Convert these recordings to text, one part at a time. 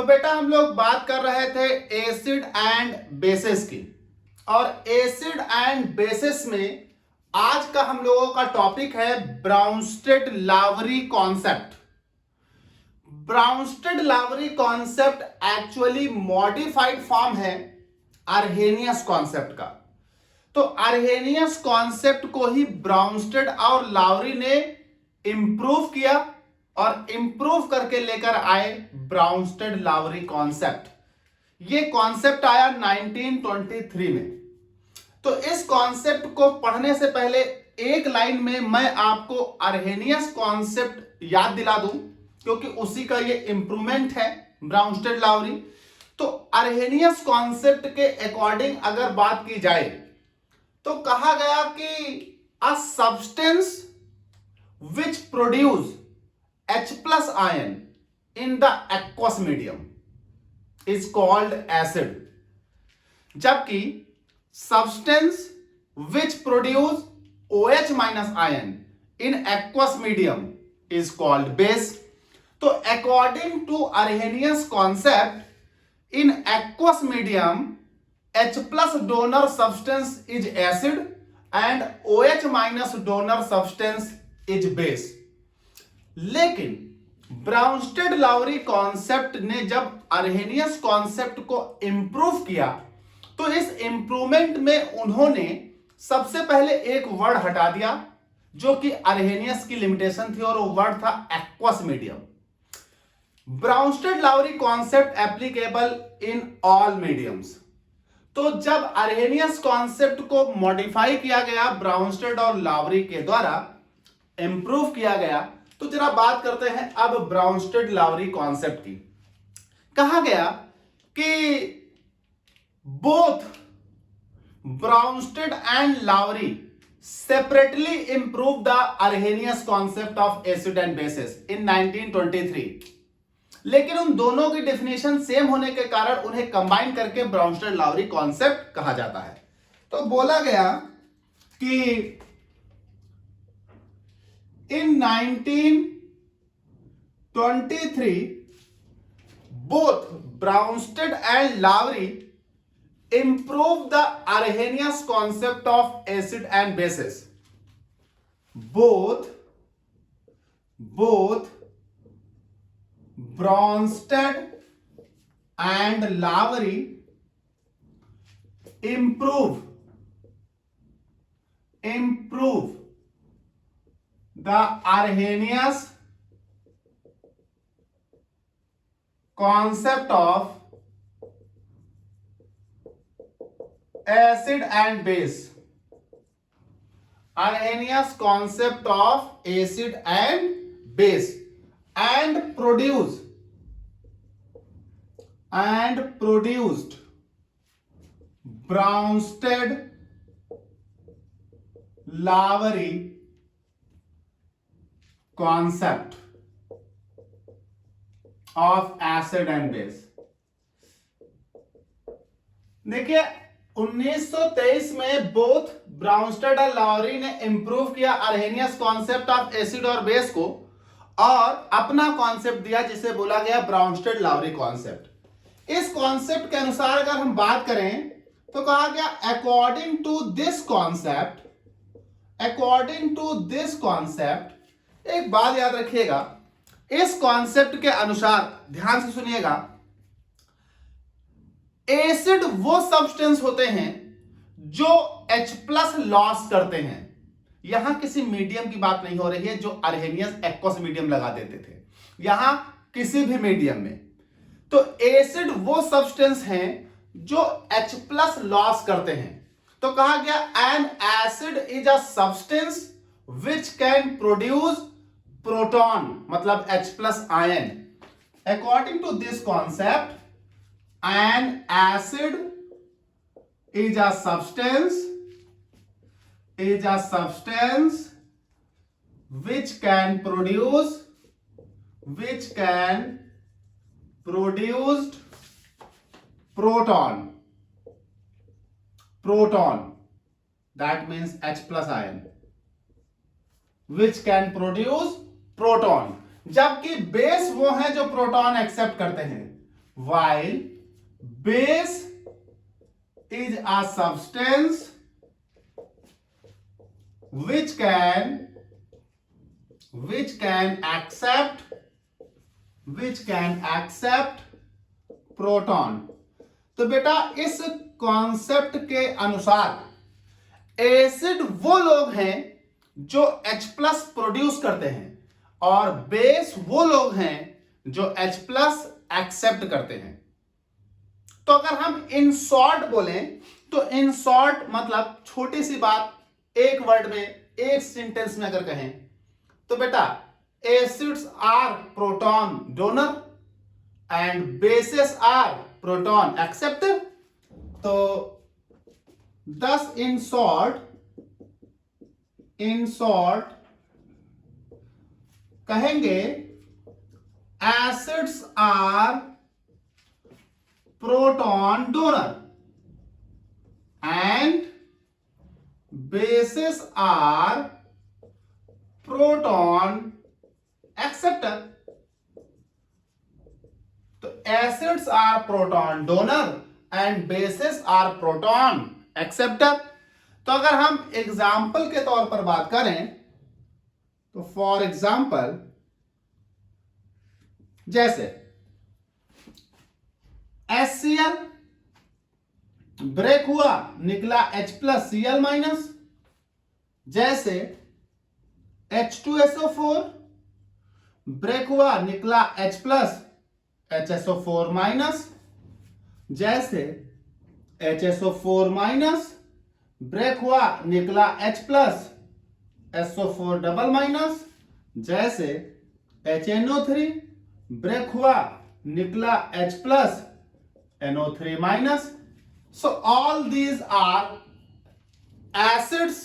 तो बेटा हम लोग बात कर रहे थे एसिड एंड बेसिस की, और एसिड एंड बेसिस में आज का हम लोगों का टॉपिक है Bronsted Lowry concept. Bronsted Lowry concept actually modified form है अर्हेनियस कॉन्सेप्ट का। तो अर्हेनियस कॉन्सेप्ट को ही ब्राउनस्टेड और लावरी ने इंप्रूव किया और इंप्रूव करके लेकर आए ब्राउनस्टेड-लावरी कॉन्सेप्ट। ये कॉन्सेप्ट आया 1923 में। तो इस कॉन्सेप्ट को पढ़ने से पहले एक लाइन में मैं आपको अर्हेनियस कॉन्सेप्ट याद दिला दूं, क्योंकि उसी का ये इंप्रूवमेंट है ब्राउनस्टेड-लावरी। तो अर्हेनियस कॉन्सेप्ट के अकॉर्डिंग अगर बात की जाए तो कहा गया कि अ substance which produce H+ ion in the aqueous medium is called acid, जबकि substance which produce OH- ion in aqueous medium is called base. तो according to Arrhenius concept, in aqueous medium H+ donor substance is acid and OH- donor substance is base. लेकिन ब्राउनस्टेड-लावरी concept ने जब अर्हेनियस concept को improve किया तो इस improvement में उन्होंने सबसे पहले एक वर्ड हटा दिया जो कि अर्हेनियस की लिमिटेशन थी, और वो वर्ड था aqueous medium. Bronsted Lowry concept applicable in all mediums. तो जब अर्हेनियस कॉन्सेप्ट को मॉडिफाई किया गया ब्राउनस्टेड और लावरी के द्वारा, इंप्रूव किया गया, तो जरा बात करते हैं अब ब्राउनस्टेड-लावरी कॉन्सेप्ट की। कहा गया कि both Bronsted and Lowry separately improve the Arrhenius concept of acid and bases in 1923, लेकिन उन दोनों की डेफिनेशन सेम होने के कारण उन्हें कंबाइन करके ब्राउनस्टेड-लावरी कॉन्सेप्ट कहा जाता है। तो बोला गया कि in 1923, both Brownsted and Lowry improved the Arrhenius concept of acid and bases. Both Brownsted and Lowry improve the Arrhenius concept of acid and base. Arrhenius concept of acid and base, and produced Brownsted-Lavery concept of acid and base। देखिए 1923 में both ब्राउनस्टेड और लावरी ने improve किया अर्हेनियस concept of acid और base को, और अपना concept दिया जिसे बोला गया ब्राउनस्टेड-लावरी कॉन्सेप्ट। इस कॉन्सेप्ट के अनुसार अगर हम बात करें तो कहा गया अकॉर्डिंग टू दिस कॉन्सेप्ट, एक बात याद रखिएगा, इस कॉन्सेप्ट के अनुसार ध्यान से सुनिएगा, एसिड वो सब्सटेंस होते हैं जो H+ लॉस करते हैं। यहां किसी मीडियम की बात नहीं हो रही है जो अर्हेनियस एक्वस मीडियम लगा देते थे, यहां किसी भी मीडियम में। तो एसिड वो सब्सटेंस हैं जो H+ लॉस करते हैं। तो कहा गया an acid is a substance which can produce proton, मतलब H+ ion. According to this concept, an acid is a substance which can produce proton, that means H+ ion, which can produce proton। जबकि base वो है जो proton accept करते हैं। while base is a substance which can accept proton. तो बेटा इस concept के अनुसार एसिड वो लोग हैं जो H प्लस प्रोड्यूस करते हैं और बेस वो लोग हैं जो H प्लस एक्सेप्ट करते हैं। तो अगर हम इन शॉर्ट बोलें तो इन शॉर्ट मतलब छोटी सी बात, एक वर्ड में, एक सेंटेंस में अगर कहें तो बेटा acids are proton donor and bases are proton acceptor. तो दस इन शॉर्ट कहेंगे acids are proton donor and bases are proton acceptor. तो acids are proton donor and bases are proton acceptor. तो अगर हम एग्जाम्पल के तौर पर बात करें तो फॉर एग्जाम्पल जैसे HCl ब्रेक हुआ, निकला H प्लस Cl माइनस। जैसे H2SO4 ब्रेक हुआ, निकला H प्लस HSO4 माइनस। जैसे HSO4 माइनस ब्रेक हुआ, निकला H plus SO4 double minus. जैसे HNO3 ब्रेक हुआ, निकला H plus NO3 minus. So all these are acids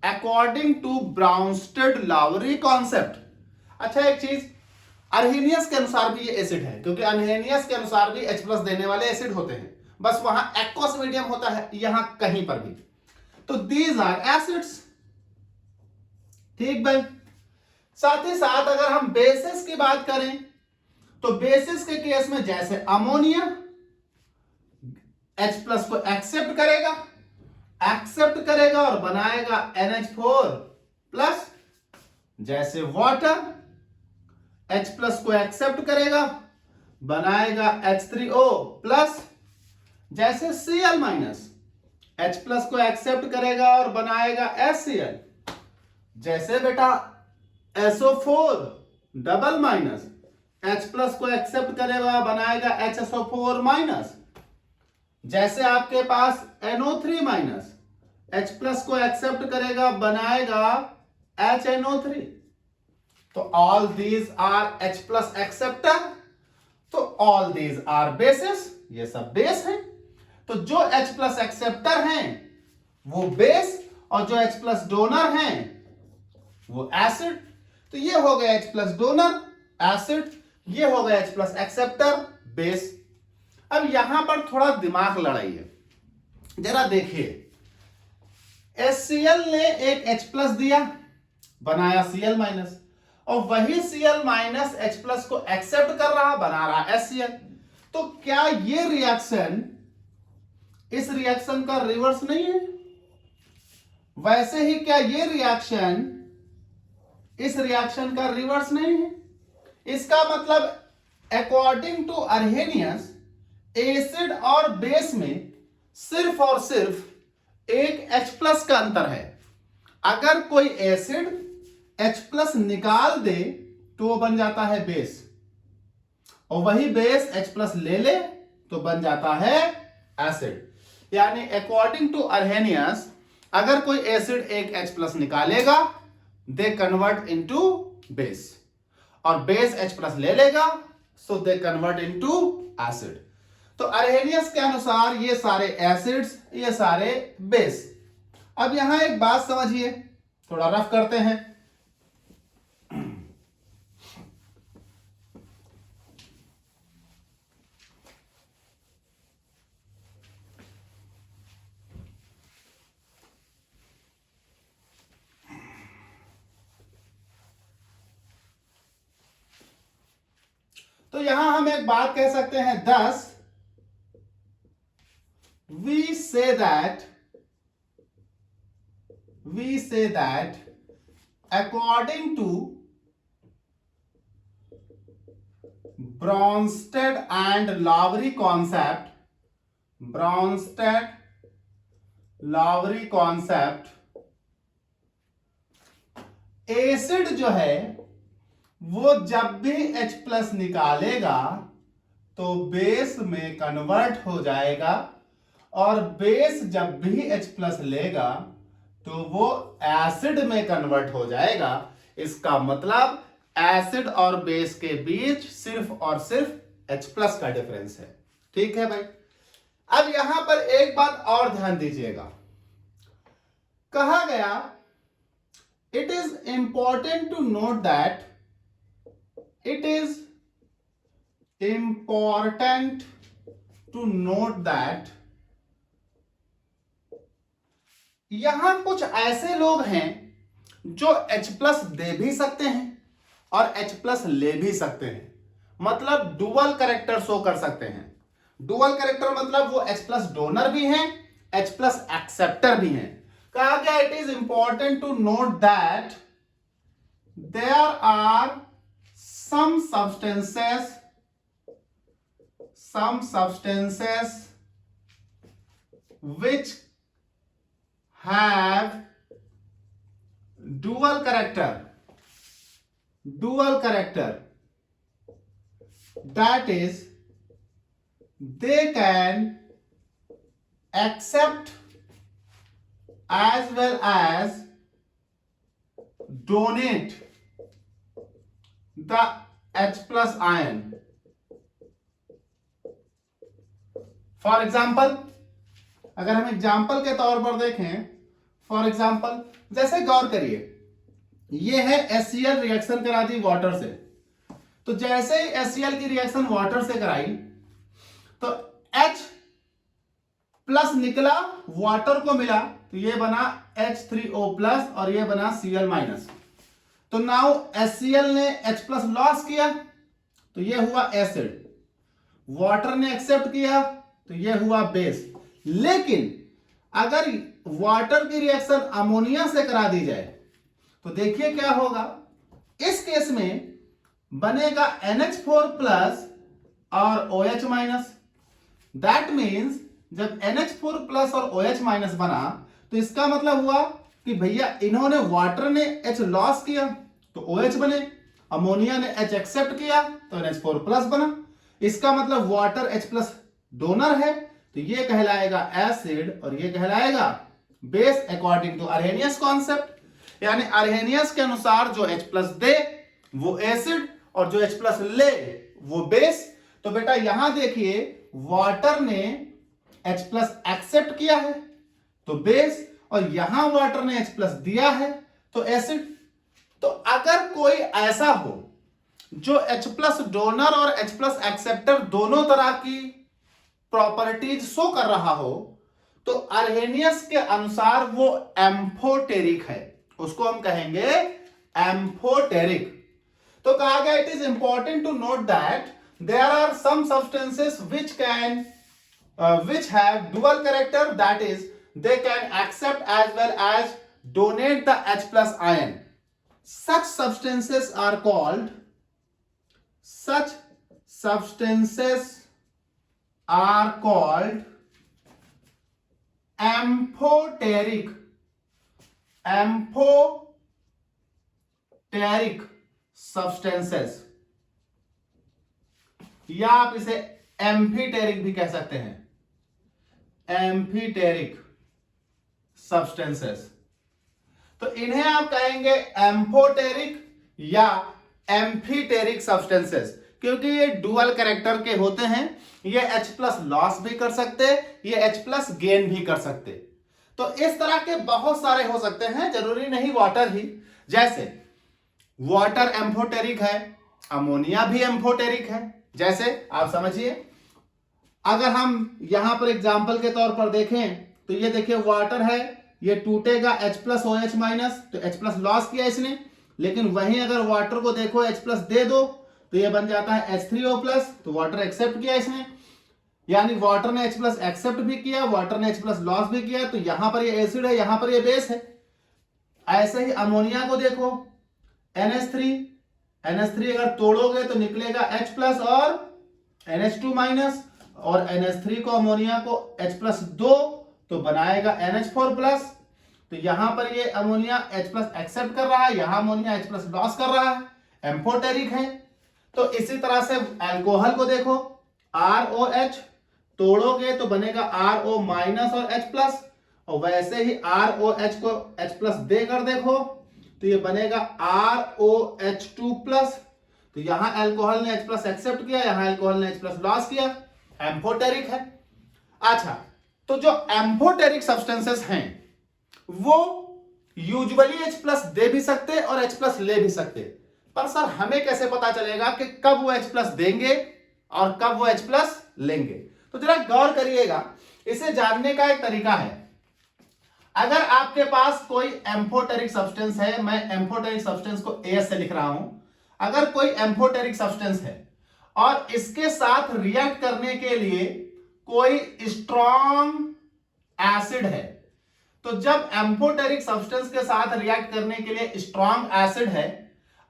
according to Bronsted Lowry concept. अच्छा एक चीज, अर्हेनियस के अनुसार भी ये एसिड है, क्योंकि अर्हेनियस के अनुसार भी H प्लस देने वाले एसिड होते हैं, बस वहां एक्वस मीडियम होता है, यहां कहीं पर भी। तो दीज आर एसिड्स। ठीक भाई। साथ ही साथ अगर हम बेसिस की बात करें तो बेसिस के केस में जैसे अमोनिया H प्लस को एक्सेप्ट करेगा और बनाएगा NH4 प्लस। जैसे वाटर H प्लस को एक्सेप्ट करेगा, बनाएगा H3O प्लस। जैसे Cl माइनस H प्लस को एक्सेप्ट करेगा और बनाएगा HCl। जैसे बेटा SO4 double minus H plus को एक्सेप्ट करेगा, बनाएगा HSO4 माइनस। जैसे आपके पास NO3 माइनस H प्लस को एक्सेप्ट करेगा, बनाएगा HNO3। तो all these are H plus acceptor, तो ऑल दीज आर बेसिस, ये सब बेस है। तो जो H प्लस एक्सेप्टर हैं वो बेस और जो H प्लस डोनर हैं वो एसिड। तो ये हो गया H प्लस डोनर एसिड, ये हो गया H प्लस एक्सेप्टर बेस। अब यहां पर थोड़ा दिमाग लड़ाइए, जरा देखिए। HCl ने एक H प्लस दिया, बनाया Cl माइनस, और वही Cl माइनस H प्लस को एक्सेप्ट कर रहा, बना रहा HCl। तो क्या ये रिएक्शन इस रिएक्शन का रिवर्स नहीं है? वैसे ही क्या ये रिएक्शन इस रिएक्शन का रिवर्स नहीं है? इसका मतलब अकॉर्डिंग टू अर्हेनियस एसिड और बेस में सिर्फ और सिर्फ एक H प्लस का अंतर है। अगर कोई एसिड H प्लस निकाल दे तो वो बन जाता है बेस, और वही बेस H प्लस ले ले तो बन जाता है एसिड। यानी अकॉर्डिंग टू अर्हेनियस अगर कोई एसिड एक H प्लस निकालेगा, दे कन्वर्ट इनटू बेस, और बेस H प्लस ले लेगा, सो दे कन्वर्ट इनटू एसिड। तो अर्हेनियस के अनुसार ये सारे एसिड्स, ये सारे बेस। अब यहां एक बात समझिए, थोड़ा रफ करते हैं। तो तो यहां हम एक बात कह सकते हैं, thus we say that according to Bronsted and Lowry concept, acid जो है वो जब भी H प्लस निकालेगा तो बेस में कन्वर्ट हो जाएगा, और बेस जब भी H प्लस लेगा तो वो एसिड में कन्वर्ट हो जाएगा। इसका मतलब एसिड और बेस के बीच सिर्फ और सिर्फ H प्लस का डिफरेंस है। ठीक है भाई। अब यहां पर एक बात और ध्यान दीजिएगा, कहा गया it is important to note that यहां कुछ ऐसे लोग हैं जो H प्लस दे भी सकते हैं और H प्लस ले भी सकते हैं, मतलब डुअल कैरेक्टर शो कर सकते हैं। डुअल कैरेक्टर मतलब वो H प्लस डोनर भी हैं, H प्लस एक्सेप्टर भी हैं। कहा गया it is important to note that there are some substances which have dual character, that is they can accept as well as donate the H plus ion. For example, अगर हम example के तौर पर देखें, फॉर एग्जाम्पल जैसे गौर करिए, ये है HCl रिएक्शन करा दी वाटर से, तो जैसे ही HCl की रिएक्शन वाटर से कराई तो H प्लस निकला, वाटर को मिला, तो ये बना H3O प्लस और ये बना Cl माइनस। तो नाउ HCl ने H प्लस लॉस किया तो ये हुआ एसिड, वाटर ने एक्सेप्ट किया तो ये हुआ बेस। लेकिन अगर वाटर की रिएक्शन अमोनिया से करा दी जाए तो देखिए क्या होगा, इस केस में बनेगा NH4 प्लस और OH माइनस। दैट मीन्स जब NH4 प्लस और OH माइनस बना तो इसका मतलब हुआ कि भैया इन्होंने वाटर ने H लॉस किया तो OH बने, अमोनिया ने H एक्सेप्ट किया तो NH4 प्लस बना। इसका मतलब वाटर H प्लस डोनर है तो ये कहलाएगा एसिड और ये कहलाएगा बेस अकॉर्डिंग टू अर्हेनियस कॉन्सेप्ट। यानी अर्हेनियस के अनुसार जो H प्लस दे वो एसिड और जो H प्लस ले वो बेस। तो बेटा यहां देखिए वाटर ने H प्लस एक्सेप्ट किया है तो बेस, और यहां वाटर ने H प्लस दिया है तो एसिड। तो अगर कोई ऐसा हो जो H प्लस डोनर और H प्लस एक्सेप्टर दोनों तरह की प्रॉपर्टीज शो कर रहा हो तो अर्हेनियस के अनुसार वो एम्फोटेरिक है, उसको हम कहेंगे एम्फोटेरिक। तो कहा गया it is important to note that there are some substances which have dual character, that is they can accept as well as donate the H plus ion. Such substances are called amphoteric substances, या आप इसे एम्फीटेरिक भी कह सकते हैं, एम्फीटेरिक substances. तो इन्हें आप कहेंगे एम्फोटेरिक या एम्फीटेरिक सब्सटेंसेस, क्योंकि ये डुअल कैरेक्टर के होते हैं। ये H प्लस लॉस भी कर सकते, ये H प्लस गेन भी कर सकते। तो इस तरह के बहुत सारे हो सकते हैं, जरूरी नहीं वाटर ही। जैसे वाटर एम्फोटेरिक है, अमोनिया भी एम्फोटेरिक है। जैसे आप समझिए, अगर हम यहां पर एग्जाम्पल के तौर पर देखें तो ये देखिए वाटर है, ये टूटेगा H प्लस OH माइनस, तो H प्लस लॉस किया इसने। लेकिन वहीं अगर वाटर को देखो H प्लस दे दो तो ये बन जाता है H3O+, तो वाटर एक्सेप्ट किया इसने, यानी वाटर ने H+ एक्सेप्ट भी किया, वाटर ने H+ लॉस भी किया, तो यहां पर ये एसिड है, यहां पर ये बेस है। ऐसे ही अमोनिया को देखो, NH3 अगर तोड़ोगे तो निकलेगा H+ और NH2-, और NH3 को अमोनिया को H+ दो तो बनाएगा NH4+। तो यहां पर ये अमोनिया H+ एक्सेप्ट कर रहा है, यहां अमोनिया H+ लॉस कर रहा है, एम्फोटेरिक है। तो इसी तरह से अल्कोहल को देखो, ROH तोड़ोगे तो बनेगा RO- और H+, और वैसे ही ROH को H+ देकर देखो तो ये बनेगा ROH2+। तो यहां अल्कोहल ने H+ एक्सेप्ट किया, यहां अल्कोहल ने H+ लॉस किया, एम्फोटेरिक है। अच्छा, तो जो एम्फोटेरिक सब्सटेंसेस हैं वो यूजुअली H+ दे भी सकते और H+ ले भी सकते, पर सर हमें कैसे पता चलेगा कि कब वो H+ देंगे और कब वो H+ लेंगे? तो जरा गौर करिएगा, इसे जानने का एक तरीका है। अगर आपके पास कोई एम्फोटेरिक सब्सटेंस है, मैं एम्फोटेरिक सब्सटेंस को AS से लिख रहा हूं, अगर कोई एम्फोटेरिक सब्सटेंस है और इसके साथ रिएक्ट करने के लिए कोई स्ट्रॉन्ग एसिड है, तो जब एम्फोटेरिक सब्सटेंस के साथ रिएक्ट करने के लिए स्ट्रॉन्ग एसिड है,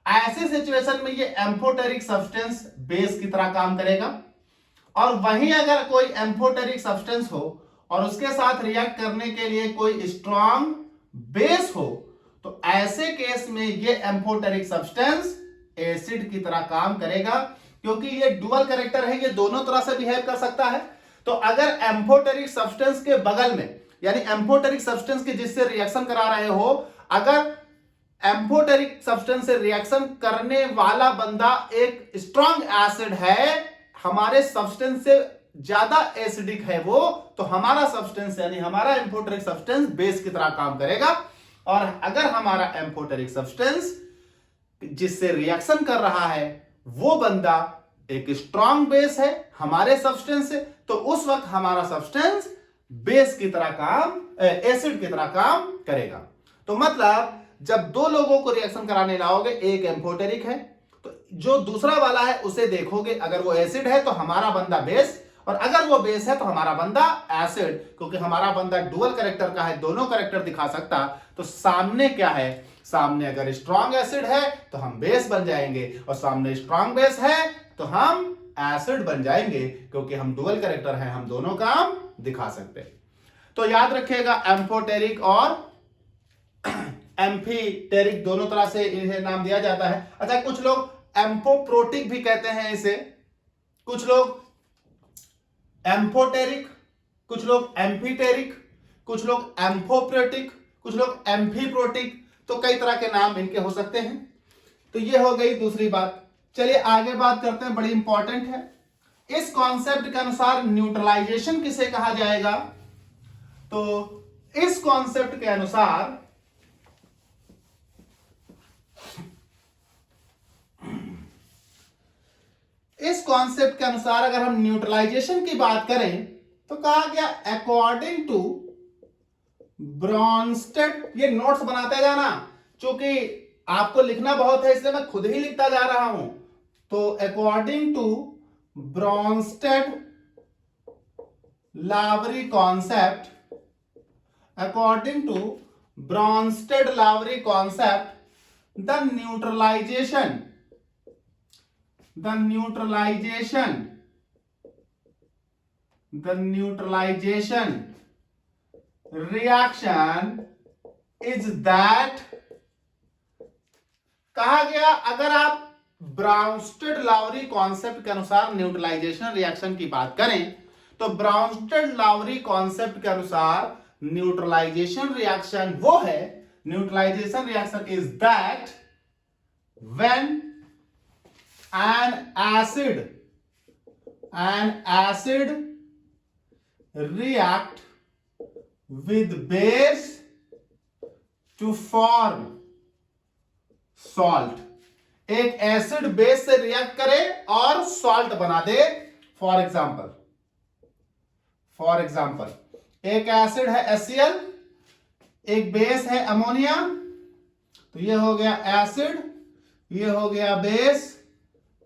ऐसे सिचुएशन में ये एम्फोटेरिक सब्सटेंस बेस की तरह काम करेगा। और वहीं अगर कोई एम्फोटेरिक सब्सटेंस हो और उसके साथ रिएक्ट करने के लिए कोई स्ट्रॉन्ग बेस हो, तो ऐसे केस में ये एम्फोटेरिक सब्सटेंस एसिड की तरह काम करेगा, क्योंकि ये डुअल कैरेक्टर है, ये दोनों तरह से बिहेव कर सकता है। तो अगर एम्फोटेरिक सब्सटेंस के बगल में, यानी एम्फोटेरिक सब्सटेंस के जिससे रिएक्शन करा रहे हो, अगर एम्फोटेरिक सब्सटेंस से रिएक्शन करने वाला बंदा एक स्ट्रॉन्ग एसिड है, हमारे सब्सटेंस से ज्यादा एसिडिक है वो, तो हमारा सब्सटेंस यानी हमारा एम्फोटेरिक सब्सटेंस बेस की तरह काम करेगा। और अगर हमारा एम्फोटेरिक सब्सटेंस जिससे रिएक्शन कर रहा है वो बंदा एक स्ट्रॉन्ग बेस है हमारे सब्सटेंस से, तो उस वक्त हमारा सब्सटेंस बेस की तरह काम, एसिड की तरह काम करेगा। तो मतलब जब दो लोगों को रिएक्शन कराने लाओगे, एक एम्फोटेरिक है तो जो दूसरा वाला है उसे देखोगे, अगर वो एसिड है तो हमारा बंदा बेस, और अगर वो बेस है तो हमारा बंदा एसिड, क्योंकि हमारा बंदा डुअल कैरेक्टर का है, दोनों कैरेक्टर दिखा सकता। तो सामने क्या है, सामने अगर स्ट्रॉन्ग एसिड है तो हम बेस बन जाएंगे, और सामने स्ट्रॉन्ग बेस है तो हम एसिड बन जाएंगे, क्योंकि हम डुअल कैरेक्टर हैं, हम दोनों काम दिखा सकते हैं। तो याद रखिएगा, एम्फोटेरिक और एम्फीटेरिक दोनों तरह से इन्हें नाम दिया जाता है। अच्छा, कुछ लोग एम्फोप्रोटिक भी कहते हैं इसे, कुछ लोग एम्फोटेरिक, कुछ लोग एम्फीटेरिक, कुछ लोग एम्फोप्रोटिक, कुछ लोग एम्फीप्रोटिक, तो कई तरह के नाम इनके हो सकते हैं। तो ये हो गई दूसरी बात। चलिए आगे बात करते हैं, बड़ी इंपॉर्टेंट है। इस कॉन्सेप्ट के अनुसार न्यूट्रलाइजेशन किसे कहा जाएगा? तो इस कॉन्सेप्ट के अनुसार अगर हम न्यूट्रलाइजेशन की बात करें तो कहा गया अकॉर्डिंग टू ब्रॉन्स्टेड, ये नोट्स बनाते जाना, क्योंकि आपको लिखना बहुत है इसलिए मैं खुद ही लिखता जा रहा हूं। तो according to Bronsted Lowry concept, according to Bronsted Lowry concept, the neutralisation reaction is that, कहा गया अगर आप ब्राउनस्टेड लावरी कॉन्सेप्ट के अनुसार न्यूट्रलाइजेशन रिएक्शन की बात करें, तो ब्राउनस्टेड लावरी कॉन्सेप्ट के अनुसार न्यूट्रलाइजेशन रिएक्शन वो है, neutralisation reaction is that when an acid react with base to form salt, एक एसिड बेस से रिएक्ट करे और सॉल्ट बना दे। फॉर एग्जाम्पल एक एसिड है HCl, एक बेस है अमोनिया, तो ये हो गया एसिड, ये हो गया base,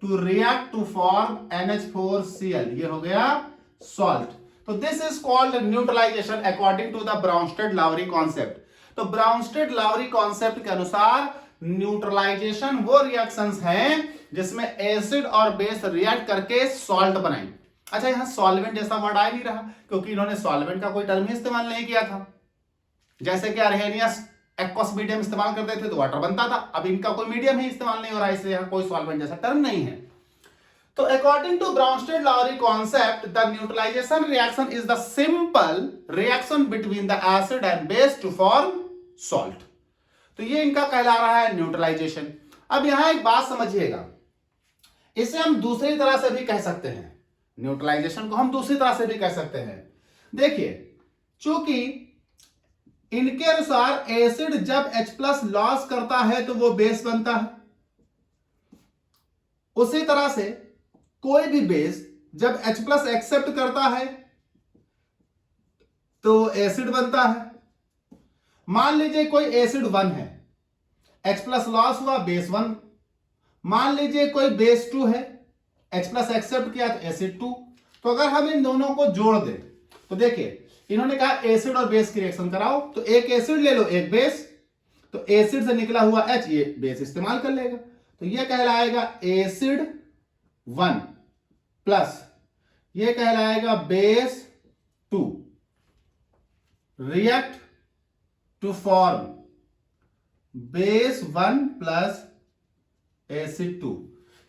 to react to form NH4Cl, ये हो गया सॉल्ट। तो this is called neutralisation according to the Bronsted Lowry concept. तो ब्राउनस्टेड-लाउरी कॉन्सेप्ट के अनुसार न्यूट्रलाइजेशन वो रिएक्शंस हैं जिसमें एसिड और बेस रिएक्ट करके सॉल्ट बनाए। अच्छा, यहां सॉल्वेंट जैसा वर्ड आ नहीं रहा क्योंकि इन्होंने सॉल्वेंट का कोई टर्म ही इस्तेमाल नहीं किया था। जैसे कि अर्हेनियस एक्वस मीडियम इस्तेमाल करते थे तो वाटर बनता था, अब इनका कोई मीडियम ही इस्तेमाल नहीं हो रहा है, इसलिए यहां कोई सॉल्वेंट जैसा टर्म नहीं है। तो according to Bronsted Lowry concept, the neutralisation reaction is the simple reaction between the acid and base to form salt. तो ये इनका कहला रहा है न्यूट्रलाइजेशन। अब यहां एक बात समझिएगा, इसे हम दूसरी तरह से भी कह सकते हैं, न्यूट्रलाइजेशन को हम दूसरी तरह से भी कह सकते हैं। देखिए, चूंकि इनके अनुसार एसिड जब H+ लॉस करता है तो वो बेस बनता है, उसी तरह से कोई भी बेस जब H+ एक्सेप्ट करता है तो एसिड बनता है। मान लीजिए कोई एसिड 1 है, H+ लॉस हुआ, बेस 1। मान लीजिए कोई बेस 2 है, H+ एक्सेप्ट किया तो एसिड 2। तो अगर हम इन दोनों को जोड़ दें तो देखिए, इन्होंने कहा एसिड और बेस की रिएक्शन कराओ, तो एक एसिड ले लो, एक बेस, तो एसिड से निकला हुआ H ये बेस इस्तेमाल कर लेगा, तो ये कहलाएगा एसिड 1 प्लस ये कहलाएगा base 2 react to form base 1 plus acid 2,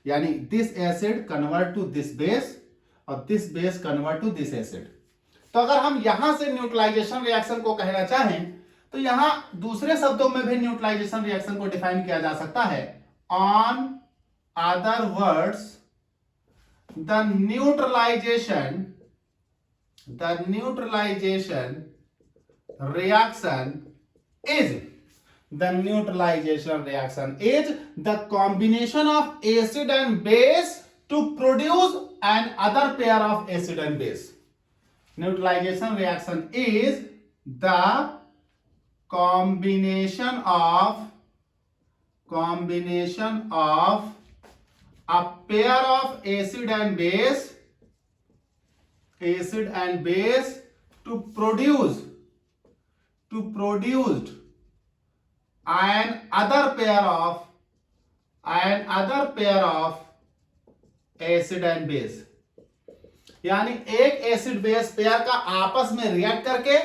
यानी this acid convert to this base और this base convert to this acid. तो अगर हम यहां से न्यूट्रलाइजेशन रिएक्शन को कहना चाहें तो यहां दूसरे शब्दों में भी न्यूट्रलाइजेशन रिएक्शन को डिफाइन किया जा सकता है। On other words, the neutralisation reaction is the combination of acid and base to produce an other pair of acid and base. Neutralization reaction is the combination of a pair of acid and base to produce another pair of acid and base, यानी एक acid base pair का आपस में react करके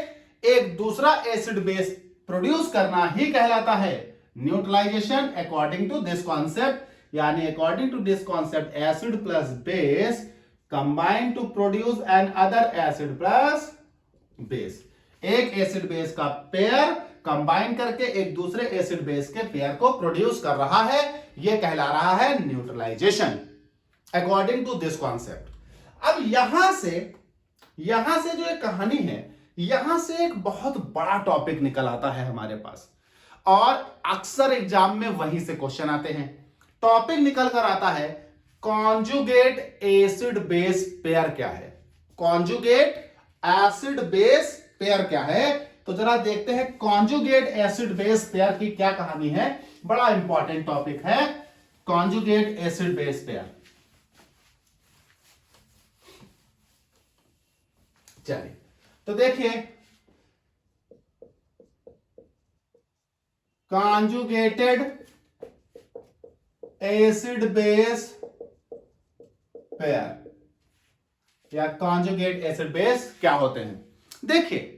एक दूसरा acid base produce करना ही कहलाता है neutralisation according to this concept. यानी according to this concept acid plus base combine to produce another acid plus base, एक एसिड बेस का पेयर कंबाइन करके एक दूसरे एसिड बेस के पेयर को प्रोड्यूस कर रहा है, यह कहला रहा है neutralisation according to this concept. अब यहां से जो एक कहानी है, यहां से एक बहुत बड़ा टॉपिक निकल आता है हमारे पास और अक्सर एग्जाम में वहीं से क्वेश्चन आते हैं। टॉपिक निकल कर आता है कॉन्जुगेट एसिड बेस पेयर क्या है, कॉन्जुगेट एसिड बेस पेयर क्या है। तो जरा देखते हैं कॉन्जुगेट एसिड बेस पेयर की क्या कहानी है, बड़ा इंपॉर्टेंट टॉपिक है कॉन्जुगेट एसिड बेस पेयर। चलिए तो देखिए, कॉन्जुगेटेड एसिड बेस पेयर या कॉन्जुगेट एसिड बेस क्या होते हैं। देखिए,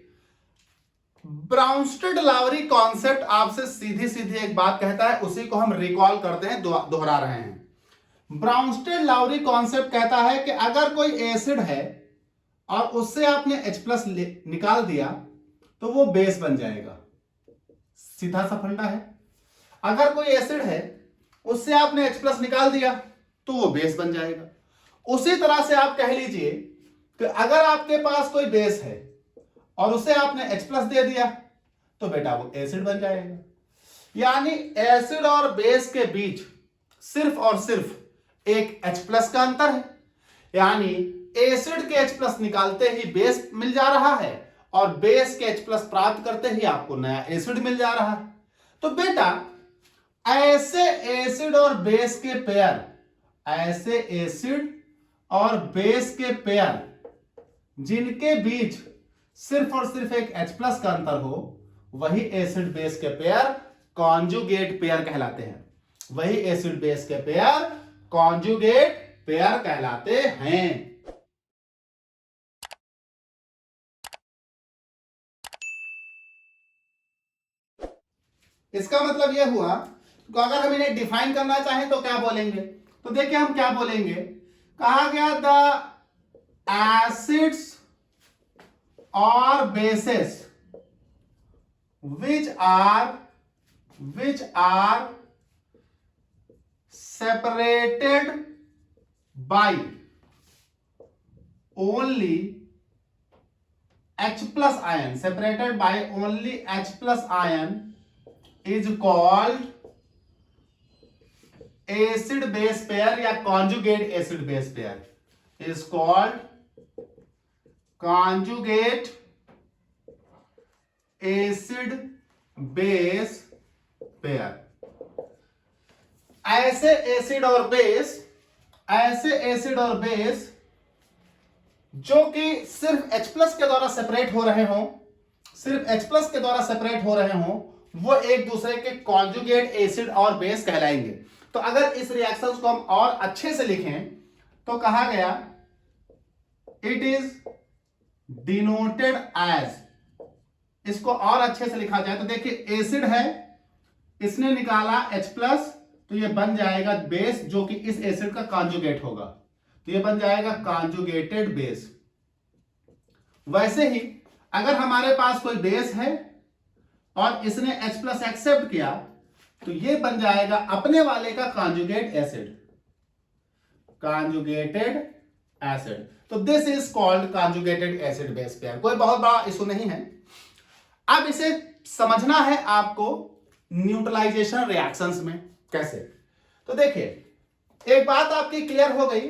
ब्राउनस्टेड-लाउरी कॉन्सेप्ट आपसे सीधी सीधी एक बात कहता है, उसी को हम रिकॉल करते हैं, दोहरा रहे हैं। ब्राउनस्टेड-लाउरी कॉन्सेप्ट कहता है कि अगर कोई एसिड है और उससे आपने H+ निकाल दिया तो वो बेस बन जाएगा, सीधा सा फंडा है। अगर कोई एसिड है उससे आपने H+ निकाल दिया तो वो बेस बन जाएगा। उसी तरह से आप कह लीजिए कि अगर आपके पास कोई बेस है और उसे आपने H+ दे दिया तो बेटा वो एसिड बन जाएगा। यानी एसिड और बेस के बीच सिर्फ और सिर्फ एक H+ का अंतर है, यानी एसिड के H+ निकालते ही बेस मिल जा रहा है और बेस के H+ प्राप्त करते ही आपको नया एसिड मिल जा रहा है। तो बेटा ऐसे एसिड और बेस के पेयर ऐसे एसिड और बेस के पेयर जिनके बीच सिर्फ और सिर्फ एक H प्लस का अंतर हो, वही एसिड बेस के पेयर कॉन्जुगेट पेयर कहलाते हैं। वही एसिड बेस के पेयर कॉन्जुगेट पेयर कहलाते हैं। इसका मतलब यह हुआ तो अगर हम इन्हें डिफाइन करना चाहें तो क्या बोलेंगे? तो देखिए हम क्या बोलेंगे, कहा गया द एसिड्स और bases which are separated by only H plus ion, separated by only H plus ion is called acid base pair या conjugate acid base pair, is called conjugate acid base pair। ऐसे acid और base जो कि सिर्फ H plus के द्वारा separate हो रहे हों, वो एक दूसरे के कॉन्जुगेट एसिड और बेस कहलाएंगे। तो अगर इस रिएक्शन को हम और अच्छे से लिखें तो कहा गया इट इज डिनोटेड एज, इसको और अच्छे से लिखा जाए तो देखिए एसिड है, इसने निकाला H प्लस, तो ये बन जाएगा बेस जो कि इस एसिड का कॉन्जुगेट होगा, तो ये बन जाएगा कॉन्जुगेटेड बेस। वैसे ही अगर हमारे पास कोई बेस है और इसने H प्लस एक्सेप्ट किया तो ये बन जाएगा अपने वाले का कॉन्जुगेट एसिड, कॉन्जुगेटेड एसिड। तो this is called conjugated acid base pair. कोई बहुत बड़ा इशू नहीं है। अब इसे समझना है आपको न्यूट्रलाइजेशन रिएक्शंस में कैसे। तो देखिए एक बात आपकी क्लियर हो गई,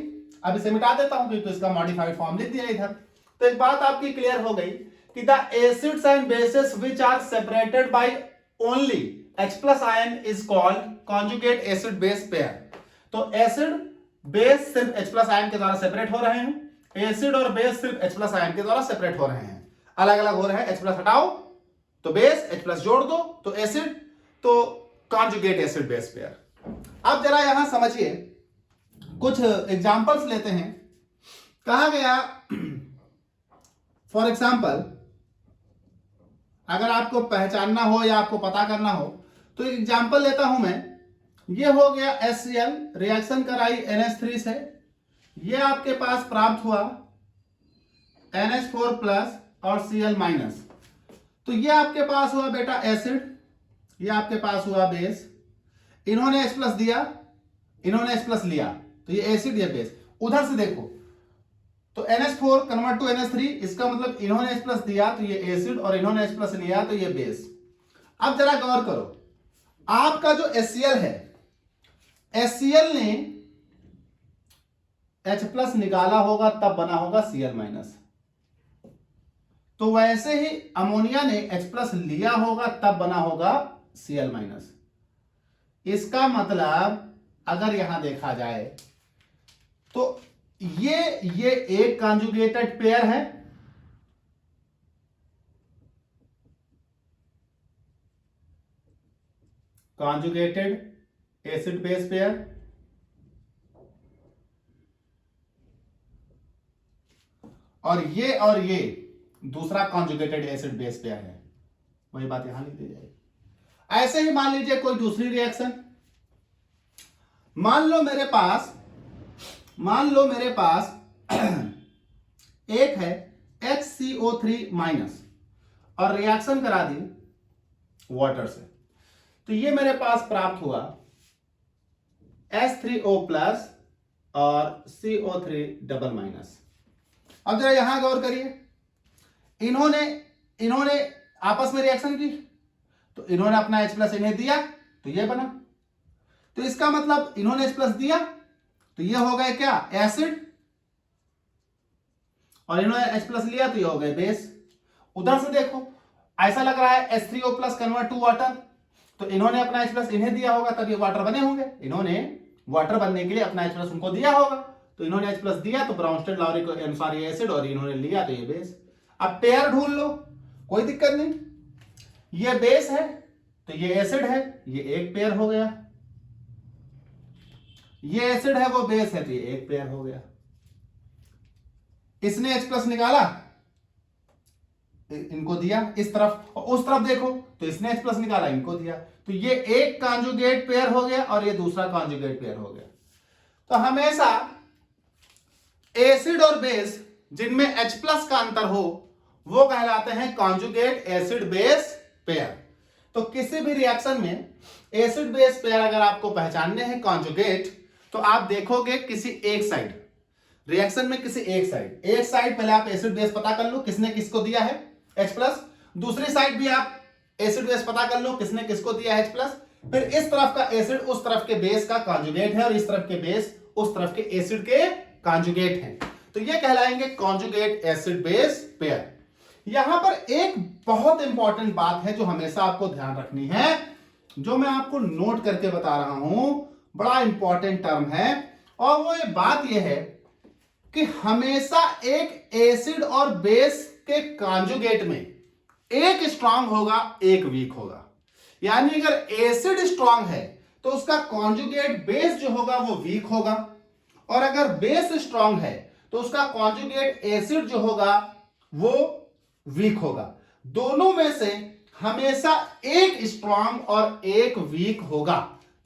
अब इसे मिटा देता हूं क्योंकि इसका मॉडिफाइड फॉर्म लिख दिया इधर। तो एक बात आपकी क्लियर हो गई कि the acids and bases which are separated by only H plus ion is called conjugate acid base pair. तो एसिड बेस सिर्फ H प्लस आयन के द्वारा सेपरेट हो रहे हैं, एसिड और बेस सिर्फ H प्लस आयन के द्वारा सेपरेट हो रहे हैं, अलग अलग हो रहे हैं। H प्लस हटाओ तो बेस, H प्लस जोड़ दो तो एसिड, तो कॉन्जुगेट एसिड बेस पेयर। अब जरा यहां समझिए, कुछ एग्जांपल्स लेते हैं। कहा गया फॉर एग्जांपल अगर आपको पहचानना हो या आपको पता करना हो तो एग्जांपल लेता हूं मैं। ये हो गया HCl, रिएक्शन कराई NH3 से, ये आपके पास प्राप्त हुआ NH4 प्लस और Cl माइनस। तो ये आपके पास हुआ बेटा एसिड, ये आपके पास हुआ बेस। इन्होंने H प्लस दिया, इन्होंने H प्लस लिया, तो ये एसिड ये बेस। उधर से देखो तो NH4 कन्वर्ट टू NH3, इसका मतलब इन्होंने H प्लस दिया तो ये एसिड और इन्होंने H प्लस लिया तो ये बेस। अब जरा गौर करो, आपका जो HCl है, HCl ने H प्लस निकाला होगा तब बना होगा Cl माइनस। तो वैसे ही अमोनिया ने H प्लस लिया होगा तब बना होगा Cl माइनस। इसका मतलब अगर यहां देखा जाए तो ये एक कॉन्जुगेटेड पेयर है, कॉन्जुगेटेड एसिड बेस पेयर, और ये दूसरा कॉन्जुगेटेड एसिड बेस पेयर है। वही बात यहां लिख दी जाएगी। ऐसे ही मान लीजिए कोई दूसरी रिएक्शन, मान लो मेरे पास एक है HCO3 माइनस और रिएक्शन करा दी वाटर से, तो ये मेरे पास प्राप्त हुआ H3O प्लस और CO3 डबल माइनस। अब जरा यहां गौर करिए, इन्होंने आपस में रिएक्शन की तो इन्होंने अपना H प्लस इन्हें दिया तो ये बना। तो इसका मतलब इन्होंने H प्लस दिया तो ये हो गए क्या एसिड, और इन्होंने H प्लस लिया तो ये हो गए बेस। उधर से देखो ऐसा लग रहा है H3O plus convert to water, तो इन्होंने अपना H प्लस इन्हें दिया होगा तब ये वाटर बने होंगे, इन्होंने वाटर बनने के लिए अपना H+ उनको दिया होगा, तो इन्होंने H+ दिया तो ब्राउनस्टेड लाउरी के अनुसार ये एसिड और इन्होंने लिया तो ये बेस। अब पेयर ढूंढ लो, कोई दिक्कत नहीं, ये बेस है तो ये एसिड है, ये एक पेयर हो गया, ये एसिड है वो बेस है तो ये एक पेयर हो गया। इसने H+ निकाला, इनको दिया इस तरफ, और उस तरफ देखो तो इसने H+ निकाला, इनको दिया, तो ये एक कॉन्जुगेट पेयर हो गया और ये दूसरा कॉन्जुगेट पेयर हो गया। तो हमेशा एसिड और बेस जिनमें H+ का अंतर हो वो कहलाते हैं कॉन्जुगेट एसिड बेस पेयर। तो किसी भी रिएक्शन में एसिड बेस पेयर अगर आपको पहचानने हैं कॉन्जुगेट, तो आप देखोगे किसी एक साइड रिएक्शन में, किसी एक साइड पहले आप एसिड बेस पता कर लो किसने किसको दिया है H+, दूसरी साइड भी आप एसिड बेस पता कर लो किसने किसको दिया है H+, फिर इस तरफ का एसिड उस तरफ के बेस का कॉन्जुगेट है और इस तरफ के बेस उस तरफ के एसिड के कॉन्जुगेट है, तो ये कहलाएंगे कॉन्जुगेट एसिड बेस पेयर। यहां पर एक बहुत इंपॉर्टेंट बात है जो हमेशा आपको ध्यान रखनी है, जो मैं आपको नोट करके बता रहा हूं, बड़ा इंपॉर्टेंट टर्म है, और वो ये बात ये है कि हमेशा एक एसिड और बेस के कॉन्जुगेट में एक स्ट्रांग होगा एक वीक होगा। यानी अगर एसिड स्ट्रांग है तो उसका कॉन्जुगेट बेस जो होगा वो वीक होगा, और अगर बेस स्ट्रांग है तो उसका कॉन्जुगेट एसिड जो होगा वो वीक होगा। दोनों में से हमेशा एक स्ट्रांग और एक वीक होगा।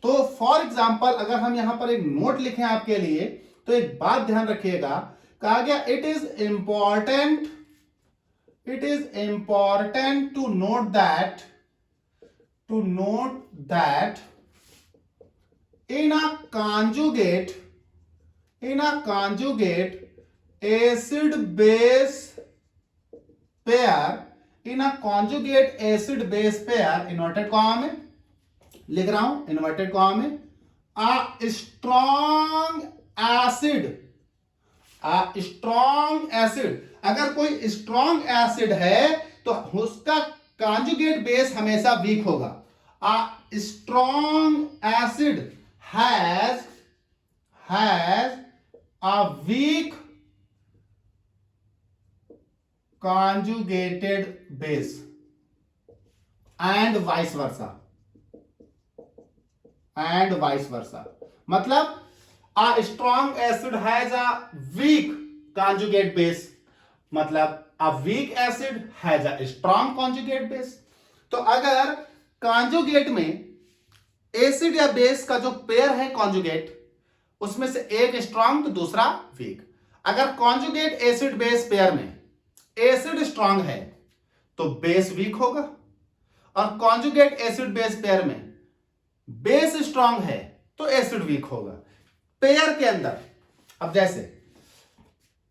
तो फॉर एग्जांपल अगर हम यहां पर एक नोट लिखें आपके लिए, तो एक बात ध्यान रखिएगा, कहा गया it is important to note that in a conjugate acid base pair, inverted comma में लिख रहा हूं, इन्वर्टेड कॉमा में, a strong acid, अगर कोई स्ट्रॉन्ग एसिड है तो उसका कॉन्जुगेट बेस हमेशा वीक होगा। a strong acid has a weak conjugated base and vice versa, मतलब a strong acid has a weak conjugate base, मतलब a weak acid has a strong conjugate base। तो अगर conjugate में acid या base का जो pair है conjugate, उसमें से एक स्ट्रांग तो दूसरा वीक। अगर कॉन्जुगेट एसिड बेस पेयर में एसिड स्ट्रांग है तो बेस वीक होगा, और कॉन्जुगेट एसिड बेस पेयर में बेस स्ट्रांग है तो एसिड वीक होगा। पेयर के अंदर अब जैसे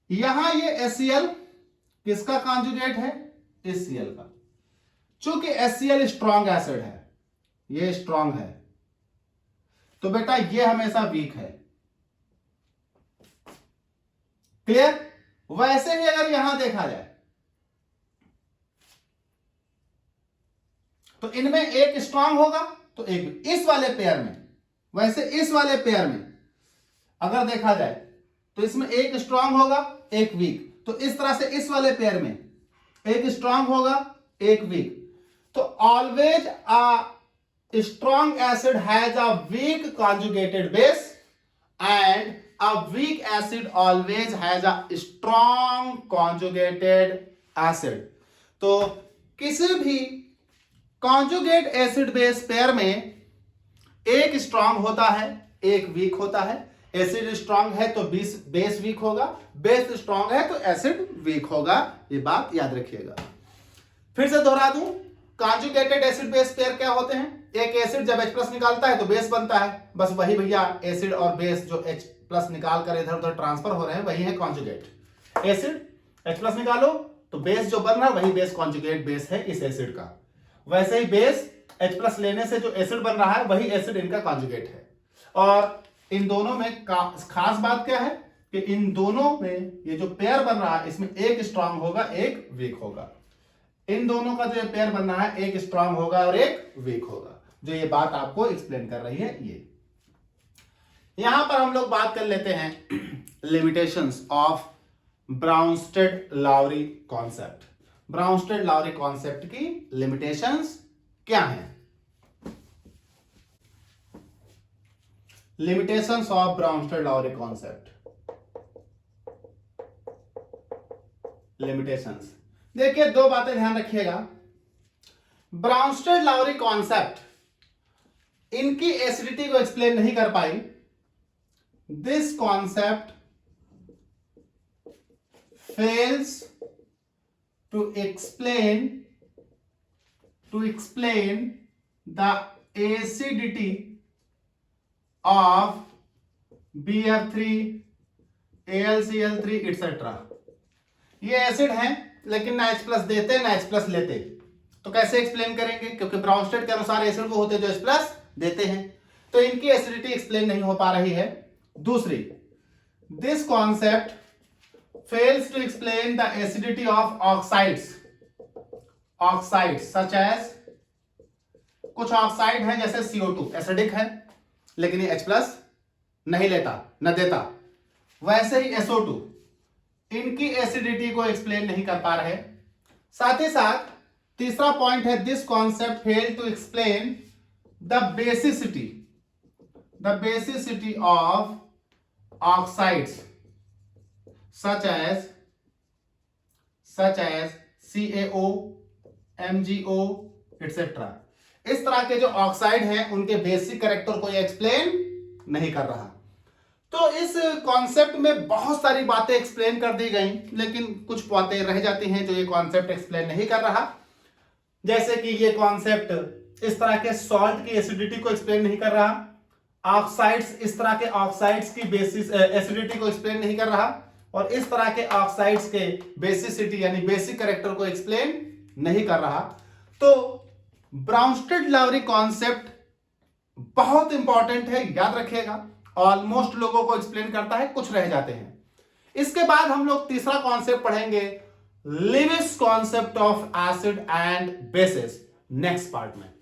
यहां ये HCl किसका कॉन्जुगेट है? HCl का। चूंकि HCl स्ट्रांग एसिड है, ये स्ट्रांग है, तो बेटा ये हमेशा वीक है। क्लियर? वैसे ही अगर यहां देखा जाए तो इनमें एक स्ट्रांग होगा तो एक, इस वाले पेयर में, वैसे इस वाले पेयर में अगर देखा जाए तो इसमें एक स्ट्रांग होगा एक वीक, तो इस तरह से इस वाले पेयर में एक स्ट्रांग होगा एक वीक। तो always a strong acid has a weak conjugated base and a weak acid always has a strong conjugated acid। तो किसी भी conjugate acid base पेयर में एक strong होता है एक weak होता है। एसिड स्ट्रांग है तो बेस वीक होगा, बेस स्ट्रांग है तो एसिड वीक होगा, ये बात याद रखिएगा। फिर से दोहरा दूं, कॉन्जुगेटेड एसिड बेस पेयर क्या होते हैं? एक एसिड जब H+ निकालता है तो बेस बनता है, बस वही भैया एसिड और बेस जो H+ निकाल कर इधर उधर ट्रांसफर हो रहे हैं वही है कॉन्जुगेट। एसिड H+ निकालो तो बेस जो बन रहा है वही बेस कॉन्जुगेट बेस है इस एसिड का। वैसे ही बेस H+ लेने से जो एसिड बन रहा है वही एसिड इनका कॉन्जुगेट है। और इन दोनों में खास बात क्या है कि इन दोनों में ये जो पेयर बन रहा है इसमें एक स्ट्रांग होगा एक वीक होगा। इन दोनों का जो पेयर बन रहा है एक स्ट्रांग होगा और एक वीक होगा, जो ये बात आपको एक्सप्लेन कर रही है। ये यहां पर हम लोग बात कर लेते हैं limitations of Bronsted Lowry concept. Bronsted Lowry concept की लिमिटेशंस क्या हैं? Limitations of Bronsted Lowry concept. Limitations, देखिए दो बातें ध्यान रखिएगा। ब्राउनस्टेड-लाउरी कॉन्सेप्ट इनकी एसिडिटी को एक्सप्लेन नहीं कर पाई। This concept fails to explain the acidity of BF3, AlCl3 etc. ये एसिड हैं लेकिन ना H प्लस देते ना H प्लस लेते, तो कैसे एक्सप्लेन करेंगे? क्योंकि ब्राउनस्टेड के अनुसार एसिड वो होते जो H प्लस देते हैं, तो इनकी एसिडिटी एक्सप्लेन नहीं हो पा रही है। दूसरी, this concept fails to explain the acidity of oxides such as, कुछ ऑक्साइड है जैसे CO2 एसिडिक है लेकिन ये H प्लस नहीं लेता न देता, वैसे ही SO2 इनकी एसिडिटी को एक्सप्लेन नहीं कर पा रहे। साथ ही साथ तीसरा पॉइंट है, this concept fail to explain the basicity of oxides such as CaO, MgO etc. इस तरह के जो ऑक्साइड हैं उनके बेसिक कैरेक्टर को ये एक्सप्लेन नहीं कर रहा। तो इस कॉन्सेप्ट में बहुत सारी बातें एक्सप्लेन कर दी गई, लेकिन कुछ बातें रह जाती हैं जो ये कॉन्सेप्ट एक्सप्लेन नहीं कर रहा। जैसे कि ये कॉन्सेप्ट इस तरह के सॉल्ट की एसिडिटी को एक्सप्लेन नहीं कर रहा, ऑक्साइड्स इस तरह के ऑक्साइड्स की बेसिस एसिडिटी को एक्सप्लेन नहीं कर रहा, और इस तरह के ऑक्साइड्स के बेसिसिटी यानी बेसिक कैरेक्टर को एक्सप्लेन नहीं कर रहा। तो ब्राउनस्टेड-लाउरी कॉन्सेप्ट बहुत इंपॉर्टेंट है, याद रखिएगा। ऑलमोस्ट लोगों को एक्सप्लेन करता है, कुछ रह जाते हैं। इसके बाद हम लोग तीसरा कॉन्सेप्ट पढ़ेंगे, Lewis concept of acid and basis, next part में।